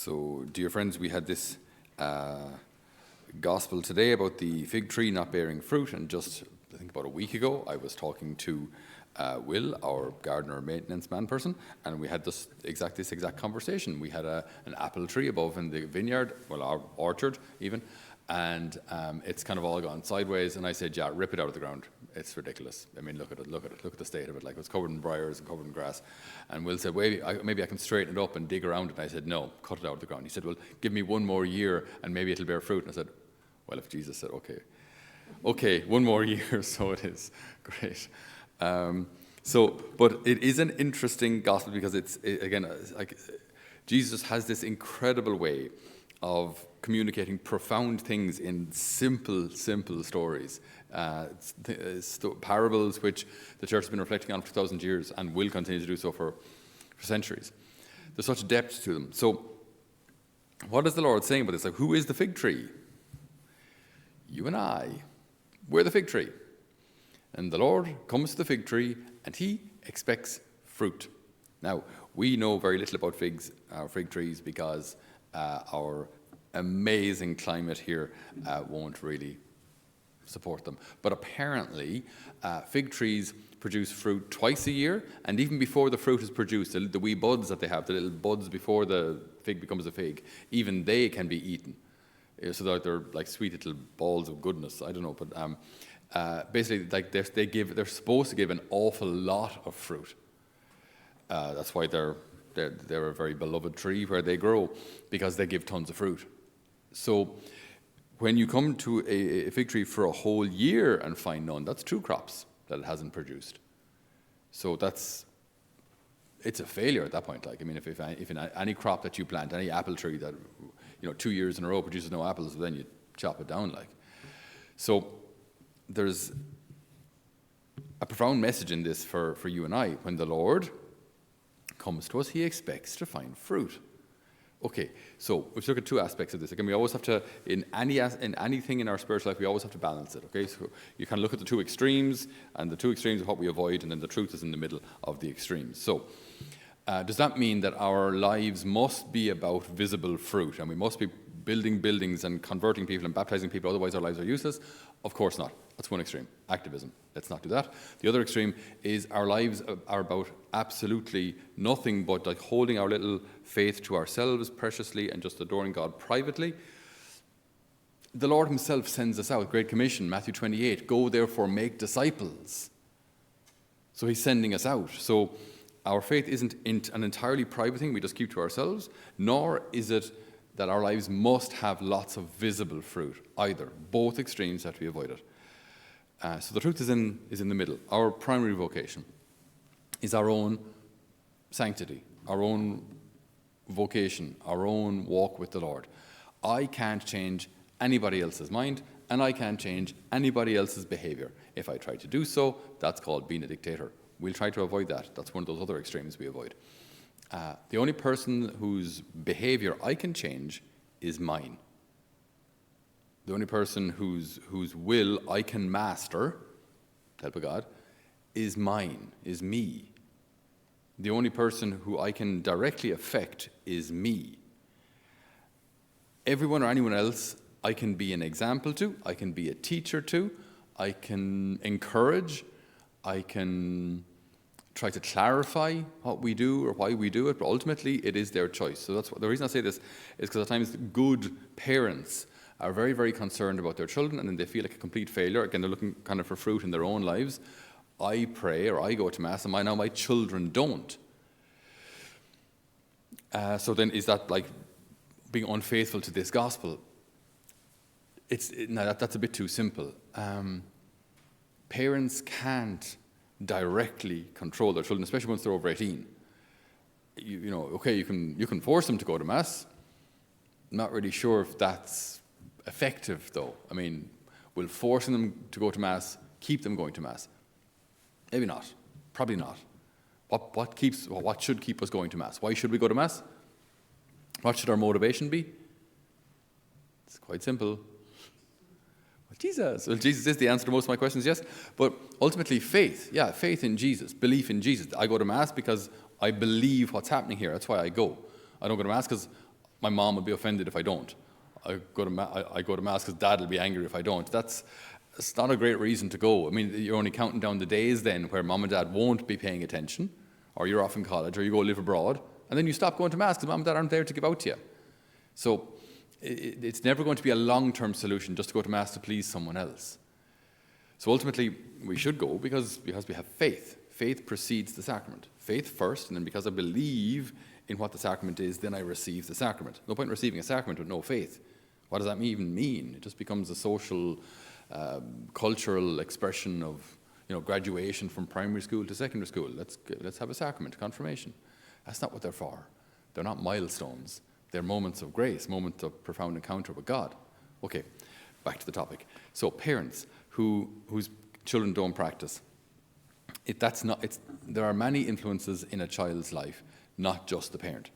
So, dear friends, we had this gospel today about the fig tree not bearing fruit, and just, I think about a week ago, I was talking to Will, our gardener maintenance man person, and we had this exact conversation. We had an apple tree above in the vineyard, well, our orchard even, and it's kind of all gone sideways, and I said, yeah, rip it out of the ground. It's ridiculous. I mean, look at the state of it. Like, it's covered in briars and covered in grass. And Will said, maybe I can straighten it up and dig around it. And I said, no, cut it out of the ground. He said, well, give me one more year and maybe it'll bear fruit. And I said, well, if Jesus said, okay, one more year, so it is. Great. But it is an interesting gospel because again, like, Jesus has this incredible way of communicating profound things in simple stories. Parables which the church has been reflecting on for 2,000 years and will continue to do so for centuries. There's such depth to them. So what is the Lord saying about this? Like, who is the fig tree? You and I. We're the fig tree. And the Lord comes to the fig tree and he expects fruit. Now, we know very little about fig trees because our amazing climate here won't really support them. But apparently, fig trees produce fruit twice a year, and even before the fruit is produced, the wee buds that they have, the little buds before the fig becomes a fig, even they can be eaten. So that they're like sweet little balls of goodness. I don't know, but basically, like they're supposed to give an awful lot of fruit. That's why they're a very beloved tree where they grow, because they give tons of fruit. So when you come to a fig tree for a whole year and find none, that's 2 crops that it hasn't produced. So it's a failure at that point. Like, I mean, if any crop that you plant, any apple tree that 2 years in a row produces no apples, then you chop it down. Like, so there's a profound message in this for you and I. When the Lord comes to us, he expects to find fruit. Okay, so let's look at 2 aspects of this. Again, we always have to, in anything in our spiritual life, we always have to balance it. Okay, so you kind of look at the 2 extremes, and the 2 extremes are what we avoid, and then the truth is in the middle of the extremes. So, does that mean that our lives must be about visible fruit, and we must be building buildings and converting people and baptizing people, otherwise our lives are useless? Of course not. That's one extreme, activism. Let's not do that. The other extreme is our lives are about absolutely nothing but like holding our little faith to ourselves preciously and just adoring God privately. The Lord himself sends us out, Great Commission, Matthew 28, go therefore make disciples. So he's sending us out. So our faith isn't an entirely private thing we just keep to ourselves, nor is it that our lives must have lots of visible fruit either. Both extremes have to be avoided. So the truth is in the middle. Our primary vocation is our own sanctity, our own vocation, our own walk with the Lord. I can't change anybody else's mind, and I can't change anybody else's behavior. If I try to do so, that's called being a dictator. We'll try to avoid that. That's one of those other extremes we avoid. The only person whose behavior I can change is mine. The only person whose will I can master, with the help of God, is mine, is me. The only person who I can directly affect is me. Everyone or anyone else I can be an example to, I can be a teacher to, I can encourage, I can try to clarify what we do or why we do it, but ultimately it is their choice. So that's the reason I say this is because at times good parents are very, very concerned about their children, and then they feel like a complete failure. Again, they're looking kind of for fruit in their own lives. I pray or I go to Mass, and now my children don't. So then is that like being unfaithful to this gospel? That's a bit too simple. Parents can't directly control their children, especially once they're over 18. You can force them to go to Mass. I'm not really sure if that's effective, though. I mean, will forcing them to go to Mass keep them going to Mass? Maybe not. Probably not. What should keep us going to Mass? Why should we go to Mass? What should our motivation be? It's quite simple. Jesus. Well, Jesus is the answer to most of my questions, yes. But ultimately, faith. Yeah, faith in Jesus, belief in Jesus. I go to Mass because I believe what's happening here. That's why I go. I don't go to Mass because My mom will be offended if I don't. I go to mass because dad will be angry if I don't. It's not a great reason to go. I mean, you're only counting down the days then where mom and dad won't be paying attention, or you're off in college, or you go live abroad, and then you stop going to mass because mom and dad aren't there to give out to you. So it's never going to be a long-term solution just to go to mass to please someone else. So ultimately, we should go because we have faith. Faith precedes the sacrament. Faith first, and then because I believe in what the sacrament is, then I receive the sacrament. No point in receiving a sacrament with no faith. What does that even mean? It just becomes a social, cultural expression of, graduation from primary school to secondary school. Let's have a sacrament, confirmation. That's not what they're for. They're not milestones. They're moments of grace, moments of profound encounter with God. Okay, back to the topic. So parents whose children don't practice, there are many influences in a child's life, not just the parent.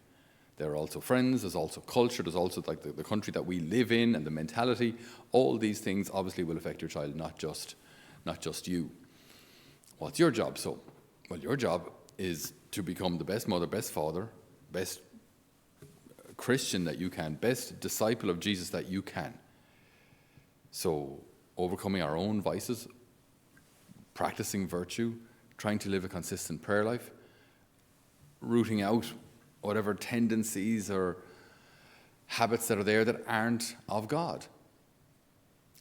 There are also friends, there's also culture, there's also like the country that we live in and the mentality. All these things obviously will affect your child, not just you. What's your job? Well, your job is to become the best mother, best father, best Christian that you can, best disciple of Jesus that you can. So overcoming our own vices, practicing virtue, trying to live a consistent prayer life, rooting out whatever tendencies or habits that are there that aren't of God.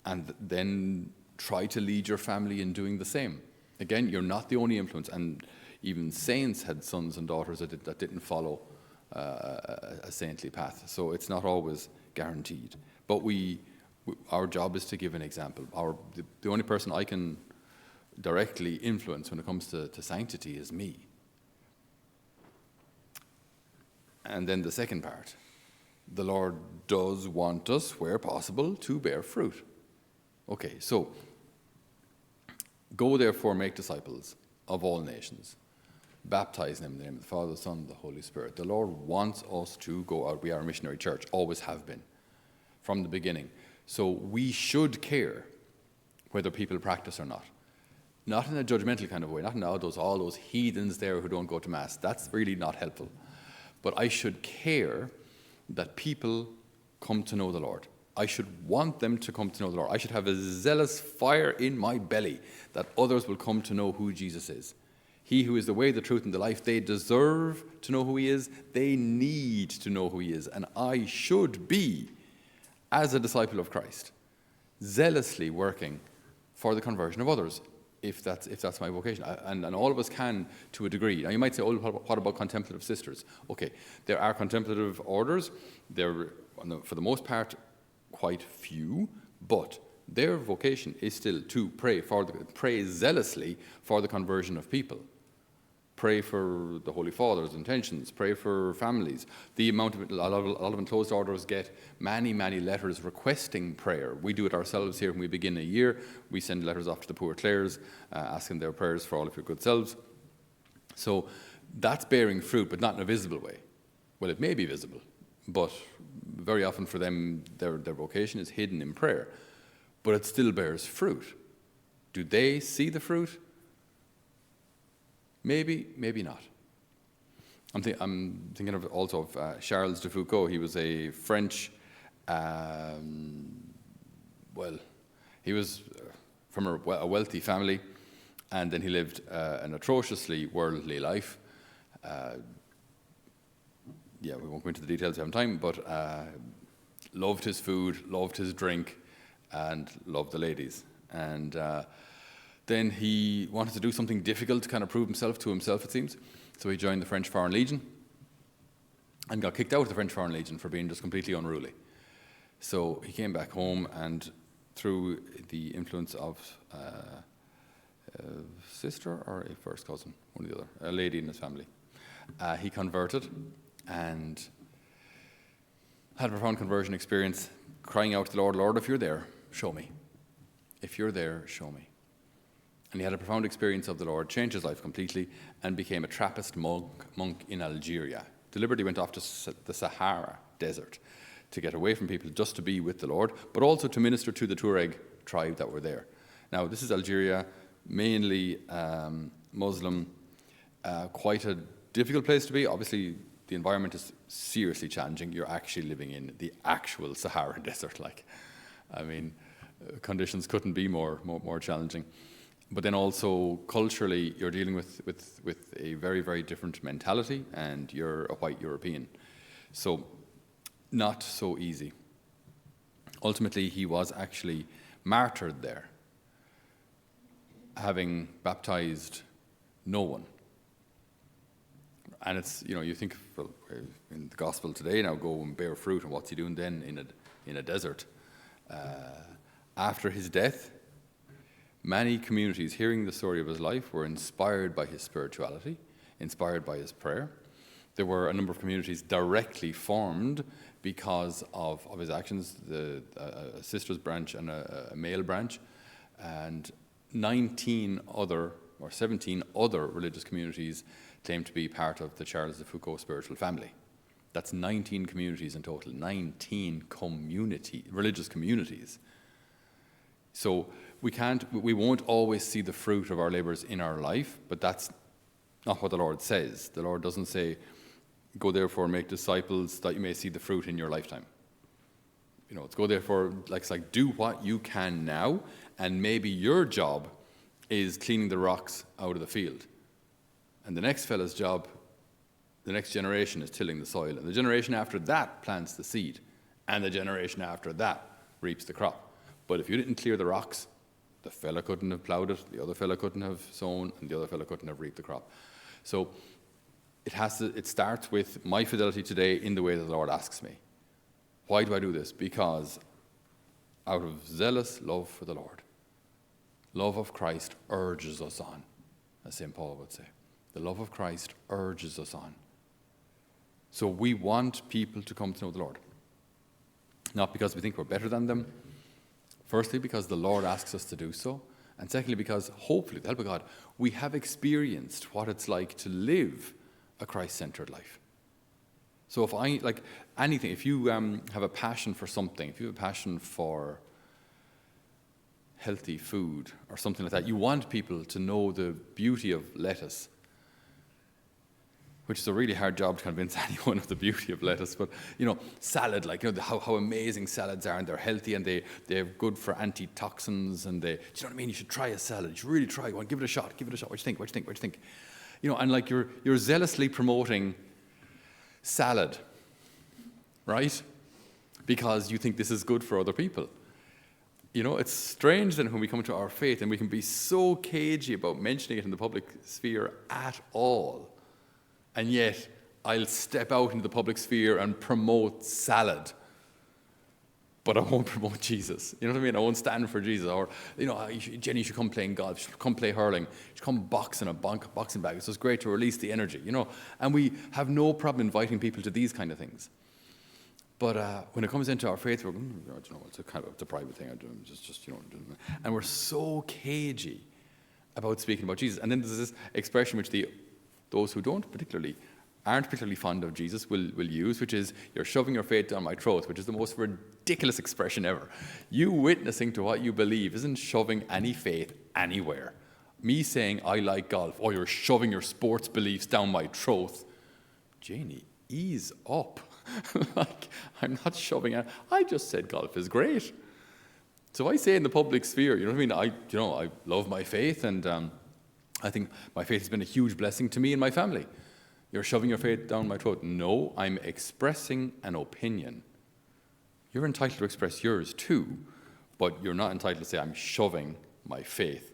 And then try to lead your family in doing the same. Again, you're not the only influence, and even saints had sons and daughters that didn't follow a saintly path. So it's not always guaranteed. But our job is to give an example. The only person I can directly influence when it comes to sanctity is me. And then the second part, the Lord does want us, where possible, to bear fruit. Okay, so go therefore, make disciples of all nations, baptizing them in the name of the Father, the Son, and the Holy Spirit. The Lord wants us to go out. We are a missionary church, always have been, from the beginning. So we should care whether people practice or not. Not in a judgmental kind of way, not in all those heathens there who don't go to Mass. That's really not helpful. But I should care that people come to know the Lord. I should want them to come to know the Lord. I should have a zealous fire in my belly that others will come to know who Jesus is. He who is the way, the truth, and the life. They deserve to know who he is. They need to know who he is. And I should be, as a disciple of Christ, zealously working for the conversion of others, if that's my vocation. And all of us can, to a degree. Now you might say, oh, what about contemplative sisters? Okay, there are contemplative orders. They're, for the most part, quite few, but their vocation is still to pray zealously for the conversion of people. Pray for the Holy Father's intentions. Pray for families. A lot of enclosed orders get many, many letters requesting prayer. We do it ourselves here when we begin a year. We send letters off to the poor Clares, asking their prayers for all of your good selves. So that's bearing fruit, but not in a visible way. Well, it may be visible, but very often for them, their vocation is hidden in prayer. But it still bears fruit. Do they see the fruit? Maybe, maybe not. I'm thinking also of Charles de Foucault. He was a French, he was from a wealthy family, and then he lived an atrociously worldly life. We won't go into the details, we haven't time, but loved his food, loved his drink, and loved the ladies. And then he wanted to do something difficult to kind of prove himself to himself, it seems. So he joined the French Foreign Legion and got kicked out of the French Foreign Legion for being just completely unruly. So he came back home, and through the influence of a sister or a first cousin, one or the other, a lady in his family, he converted and had a profound conversion experience, crying out to the Lord, Lord, if you're there, show me. If you're there, show me. And he had a profound experience of the Lord, changed his life completely, and became a Trappist monk in Algeria. Deliberately went off to the Sahara Desert to get away from people, just to be with the Lord, but also to minister to the Tuareg tribe that were there. Now, this is Algeria, mainly Muslim, quite a difficult place to be. Obviously, the environment is seriously challenging. You're actually living in the actual Sahara Desert. Conditions couldn't be more challenging. But then also culturally, you're dealing with a very, very different mentality, and you're a white European. So not so easy. Ultimately, he was actually martyred there, having baptized no one. And it's, you think, well, in the gospel today, now go and bear fruit, and what's he doing then in a desert? After his death, many communities hearing the story of his life were inspired by his spirituality, inspired by his prayer. There were a number of communities directly formed because of his actions, a sister's branch and a male branch, and 17 other religious communities claim to be part of the Charles de Foucault spiritual family. That's 19 communities in total, 19 religious communities. So we won't always see the fruit of our labors in our life, but that's not what the Lord says. The Lord doesn't say, go therefore and make disciples that you may see the fruit in your lifetime. It's go therefore, it's like do what you can now, and maybe your job is cleaning the rocks out of the field. And the next fella's job, the next generation, is tilling the soil. And the generation after that plants the seed. And the generation after that reaps the crop. But if you didn't clear the rocks, the fella couldn't have plowed it, the other fella couldn't have sown, and the other fella couldn't have reaped the crop. So it starts with my fidelity today in the way that the Lord asks me. Why do I do this? Because out of zealous love for the Lord, love of Christ urges us on, as St. Paul would say. The love of Christ urges us on. So we want people to come to know the Lord. Not because we think we're better than them. Firstly, because the Lord asks us to do so. And secondly, because hopefully, with the help of God, we have experienced what it's like to live a Christ-centered life. So if you have a passion for something, if you have a passion for healthy food or something like that, you want people to know the beauty of lettuce, which is a really hard job to convince anyone of the beauty of lettuce. But, salad, how amazing salads are, and they're healthy, and they're good for antitoxins, and do you know what I mean? You should try a salad. You should really try one. Give it a shot. What do you think? What do you think? And you're zealously promoting salad, right? Because you think this is good for other people. It's strange then when we come into our faith and we can be so cagey about mentioning it in the public sphere at all. And yet, I'll step out into the public sphere and promote salad, but I won't promote Jesus. You know what I mean? I won't stand for Jesus. Or, Jenny, you should come playing golf. You should come play hurling. You should come box in a boxing bag. It's just great to release the energy, And we have no problem inviting people to these kind of things. But when it comes into our faith, we're, it's a private thing. I do just. And we're so cagey about speaking about Jesus. And then there's this expression which those who aren't particularly fond of Jesus will use, which is, you're shoving your faith down my throat, which is the most ridiculous expression ever. You witnessing to what you believe isn't shoving any faith anywhere. Me saying I like golf, or you're shoving your sports beliefs down my throat. Janie, ease up. I'm not shoving it. I just said golf is great. So I say in the public sphere, you know what I mean? I love my faith, and I think my faith has been a huge blessing to me and my family. You're shoving your faith down my throat. No, I'm expressing an opinion. You're entitled to express yours too, but you're not entitled to say I'm shoving my faith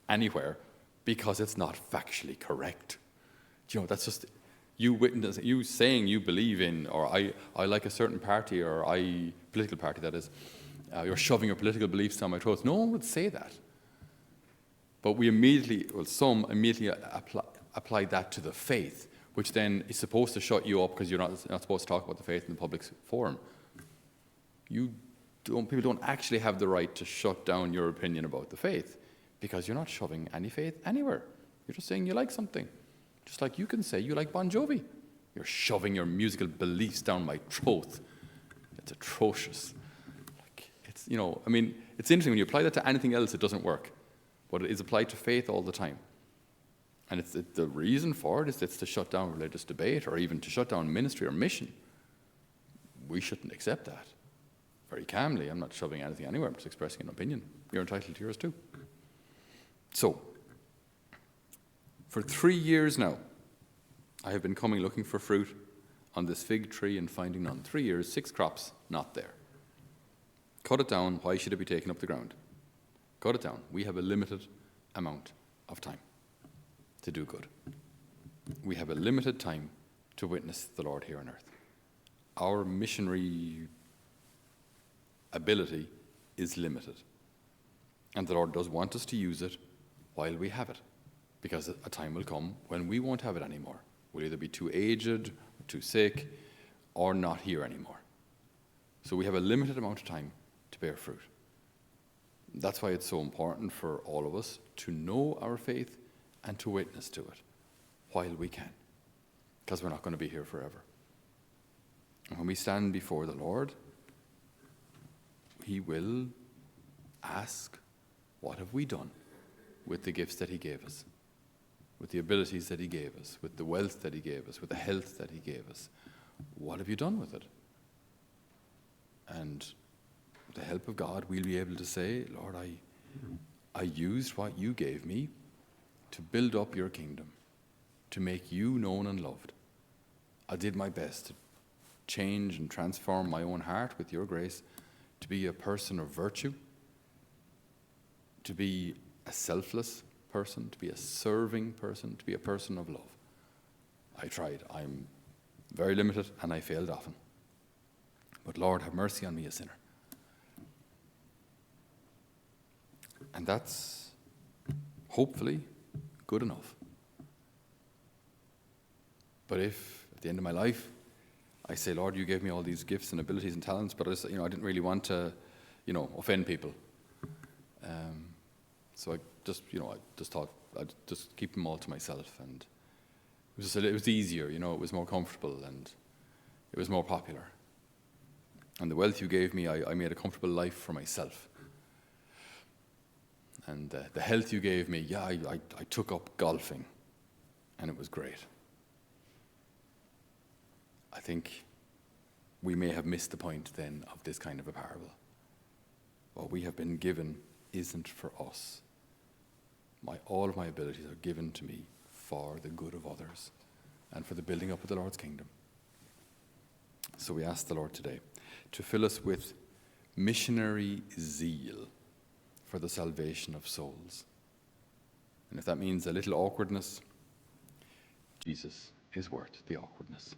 anywhere because it's not factually correct. That's just you saying you believe in, or I like a certain party, or political party that is. You're shoving your political beliefs down my throat. No one would say that. But some immediately apply that to the faith, which then is supposed to shut you up because you're not supposed to talk about the faith in the public forum. People don't actually have the right to shut down your opinion about the faith because you're not shoving any faith anywhere. You're just saying you like something. Just like you can say you like Bon Jovi. You're shoving your musical beliefs down my throat. It's atrocious. It's interesting when you apply that to anything else, it doesn't work. But it is applied to faith all the time. And the reason for it is it's to shut down religious debate or even to shut down ministry or mission. We shouldn't accept that. Very calmly, I'm not shoving anything anywhere, I'm just expressing an opinion. You're entitled to yours too. So, for 3 years now, I have been coming looking for fruit on this fig tree and finding none. 3 years, 6 crops, not there. Cut it down, why should it be taken up the ground? Cut it down. We have a limited amount of time to do good. We have a limited time to witness the Lord here on earth. Our missionary ability is limited. And the Lord does want us to use it while we have it, because a time will come when we won't have it anymore. We'll either be too aged, or too sick, or not here anymore. So we have a limited amount of time to bear fruit. That's why it's so important for all of us to know our faith and to witness to it while we can, because we're not going to be here forever. And when we stand before the Lord, He will ask, what have we done with the gifts that He gave us, with the abilities that He gave us, with the wealth that He gave us, with the health that He gave us? What have you done with it? And with the help of God, we'll be able to say, Lord, I used what you gave me to build up your kingdom, to make you known and loved. I did my best to change and transform my own heart with your grace, to be a person of virtue, to be a selfless person, to be a serving person, to be a person of love. I tried. I'm very limited and I failed often. But Lord, have mercy on me, a sinner. And that's hopefully good enough. But if at the end of my life I say, Lord, you gave me all these gifts and abilities and talents, but I didn't really want to, offend people. So I just thought I'd just keep them all to myself, and it was easier, it was more comfortable, and it was more popular. And the wealth you gave me, I made a comfortable life for myself. And the health you gave me, I took up golfing, and it was great. I think we may have missed the point then of this kind of a parable. What we have been given isn't for us. All of my abilities are given to me for the good of others and for the building up of the Lord's kingdom. So we ask the Lord today to fill us with missionary zeal for the salvation of souls. And if that means a little awkwardness, Jesus is worth the awkwardness.